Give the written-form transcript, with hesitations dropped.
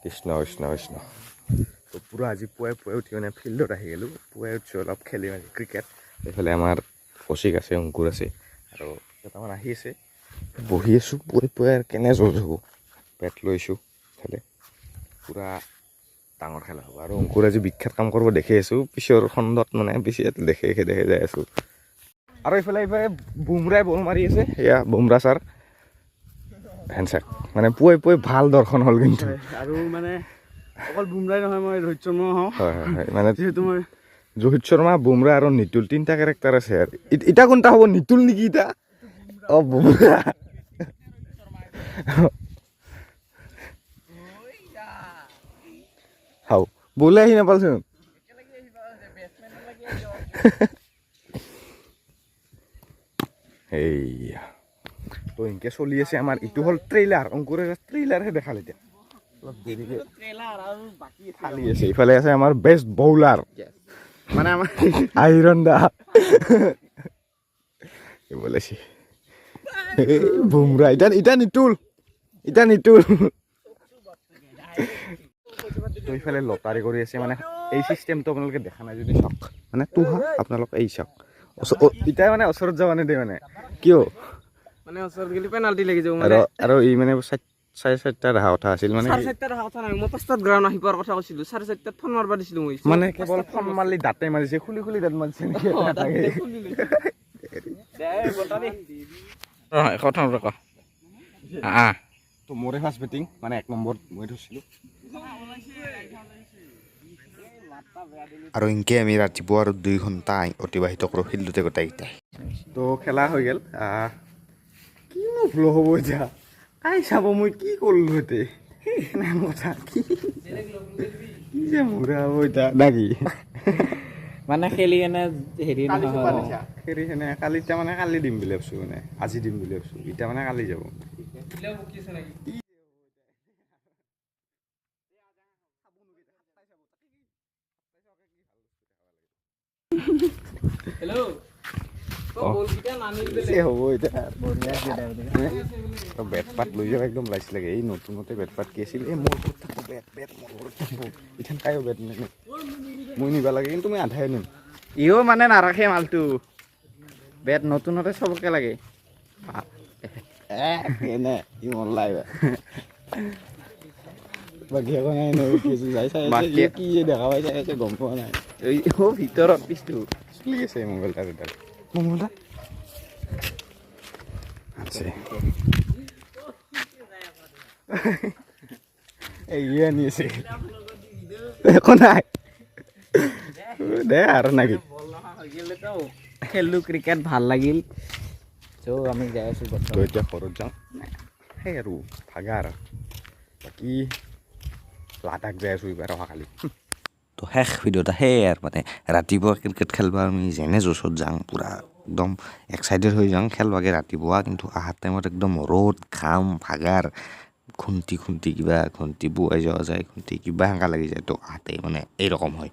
কৃষ্ণ কৃষ্ণ কৃষ্ণ তো পুৰা আজি পুৱাই উঠি মানে ফিল্ডত আহি গ'লোঁ পুৱাই উঠি অলপ খেলি মানে ক্ৰিকেট এইফালে আমাৰ কৌশিক আছে অংকুৰ আছে আৰু কেইটামান আহি আছে বহি আছোঁ পুৱাই আৰু কেনে জল থাকোঁ বেট লৈছোঁ ইফালে পুৰা ডাঙৰ খেলা হ'ব আৰু অংকুৰ আজি বিখ্যাত কাম কৰিব দেখি আছোঁ পিছৰ খণ্ডত মানে পিছে দেখে যাই আছোঁ আৰু এইফালে বুমৰাই বল মাৰি আছে এয়া বুমৰা ছাৰ হেণ্ডচাক মানে পুৱাই ভাল দৰ্শন হ'ল কিন্তু আৰু মানে অকল বুমৰাই নহয় মই ৰোহিত শৰ্মাও হওঁ হয় মানে যিহেতু মই ৰোহিত শৰ্মা বুমৰা আৰু নিতুল তিনিটা কেৰেক্টাৰ আছে আৰু ইটা কোনটা হ'ব নিতুল নেকি ইটা অঁ বুমৰা হাও বলে আহি নাপালচোন এইয়া তো এনেকৈ চলি আছে আমাৰ ইটো হ'ল ট্ৰেইলাৰ অংকুৰে ট্ৰেইলাৰহে দেখাল এতিয়া অলপ দেৰিকৈ খালি আছে ইফালে আছে আমাৰ বেষ্ট বলাৰ মানে আমাৰ আইৰণ দা বলেছি বুমৰা ইটা নিতুল তো ইফালে লটাৰী কৰি আছে মানে এই চিষ্টেমটো আপোনালোকে দেখা নাই যদি চাওক মানে তোহা আপোনালোক এই চাওক ইটাই মানে ওচৰত যাব নিদিয়ে মানে কিয় মানে ওচৰত গ'লে পেনাল্টি লাগি যাব আৰু ই মানে 4:30 অহা কথা আছিল মানে 4:30 অহা কথা নাই মই 5টাত গ্ৰাউণ্ড আহি পোৱাৰ কথা কৈছিলোঁ 4:30 ফোন মাৰিব দিছিলোঁ মই মানে কেৱল ফোন মাৰলি দাঁতে মাৰিছে খুলি দাঁত মাৰিছে নেকি তো মোৰে ফাৰ্ষ্ট বেটিং মানে 1 নম্বৰত মই থৈছিলোঁ আৰু এনেকৈ আমি ৰাতিপুৱা আৰু 2 ঘণ্টা অতিবাহিত কৰোঁ ফিল্ডতে গোটেইকেইটাই তো খেলা হৈ গ'ল কিনো ভুল হ'ব এতিয়া কাই চাব মই কি কৰিলোঁ এতে কথা কি যে মোৰা হ'ব এতিয়া নাকি মানে খেলি কেনে হেৰি খেলি সেনে কালি দিম বুলি ভাবিছোঁ মানে আজি দিম বুলি ভাবিছোঁ এতিয়া মানে কালি যাব বেট পাত লৈ যাব একদম লাইচ লাগে এই নতুনতে বেট পাত কি আছিল এই মোৰ ঘৰত থাকোঁ বেট মোৰ ঘৰত থাকোঁ ইথান কায়ো বেট নিনো মই নিব লাগে কিন্তু মই আধাই নিম ইও মানে নাৰাখে মালটো বেট নতুনতে চবকে লাগে এনে ই মনলাই বাকী একো নাই নহয় কি দেখা পাই চাই আছে গম পোৱা নাই ভিতৰত পিছটো চলি আছে মোবাইলটা মোবাইলটা আছে এই আনি আছে একো নাই দে আৰু নাকি খেলিলোঁ ক্ৰিকেট ভাল লাগিল চ' আমি যাই আছোঁ তো এতিয়া ঘৰত যাওঁ সেই আৰু ভাগাৰ বাকী লাডাখ যাই আছোঁ এইবাৰ অহাকালি তো শেষ ভিডিঅ'টা সেয়াই আৰু মানে ৰাতিপুৱা ক্ৰিকেট খেলিব আমি যেনে জোচত যাওঁ পূৰা একদম এক্সাইটেড হৈ যাওঁ খেলবাগে ৰাতিপুৱা কিন্তু অহাৰ টাইমত একদম ৰ'দ ঘাম ভাগাৰ খুন্তি কিবা খুন্তি বোৱাই যোৱা যায় খুন্তি কিবা সেনেকা লাগি যায় তো আহাতে মানে এইৰকম হয়